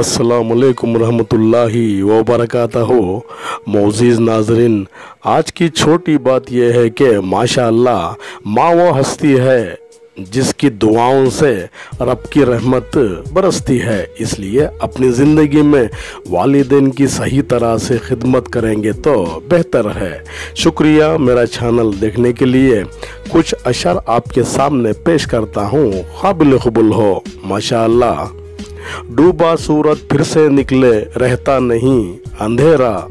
अस्सलामुअलैकुम रहमतुल्लाहि व बरकातहू। मोअज़्ज़िज़ नाज़रीन, आज की छोटी बात यह है कि माशाअल्लाह माँ वो हस्ती है जिसकी दुआओं से रब की रहमत बरसती है। इसलिए अपनी ज़िंदगी में वालिदैन की सही तरह से खिदमत करेंगे तो बेहतर है। शुक्रिया मेरा चैनल देखने के लिए। कुछ अशर आपके सामने पेश करता हूँ, काबिल क़बूल हो। माशाअल्लाह। डूबा सूरज फिर से निकले, रहता नहीं अंधेरा,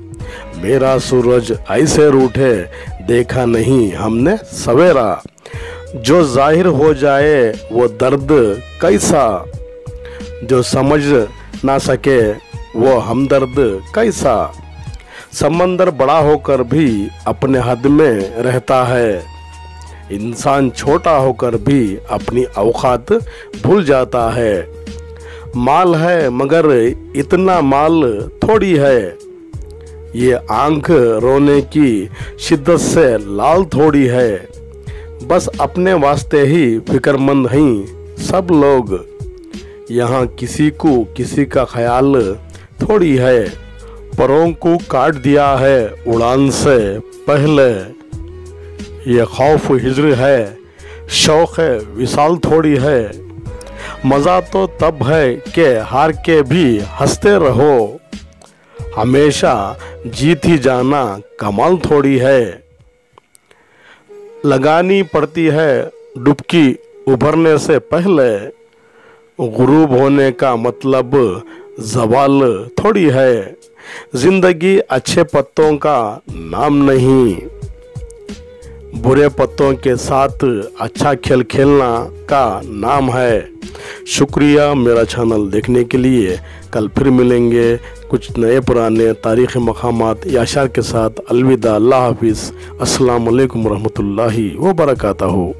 मेरा सूरज ऐसे रूठे, देखा नहीं हमने सवेरा। जो जाहिर हो जाए वो दर्द कैसा, जो समझ ना सके वो हमदर्द कैसा। समंदर बड़ा होकर भी अपने हद में रहता है, इंसान छोटा होकर भी अपनी औकात भूल जाता है। माल है मगर इतना माल थोड़ी है, ये आंख रोने की शिद्दत से लाल थोड़ी है। बस अपने वास्ते ही फिक्रमंद हैं सब लोग, यहाँ किसी को किसी का ख्याल थोड़ी है। परों को काट दिया है उड़ान से पहले, ये खौफ हिज्र है, शौक़ विसाल थोड़ी है। मज़ा तो तब है कि हार के भी हंसते रहो, हमेशा जीत ही जाना कमाल थोड़ी है। लगानी पड़ती है डुबकी उभरने से पहले, गुरूब होने का मतलब ज़वाल थोड़ी है। ज़िंदगी अच्छे पत्तों का नाम नहीं, बुरे पत्तों के साथ अच्छा खेल खेलना का नाम है। शुक्रिया मेरा चैनल देखने के लिए। कल फिर मिलेंगे कुछ नए पुराने तारीख़ी मक़ामात या अशार के साथ। अलविदा, अल्लाह हाफिज़, अस्सलामु अलैकुम रहमतुल्लाहि व बरकातहू।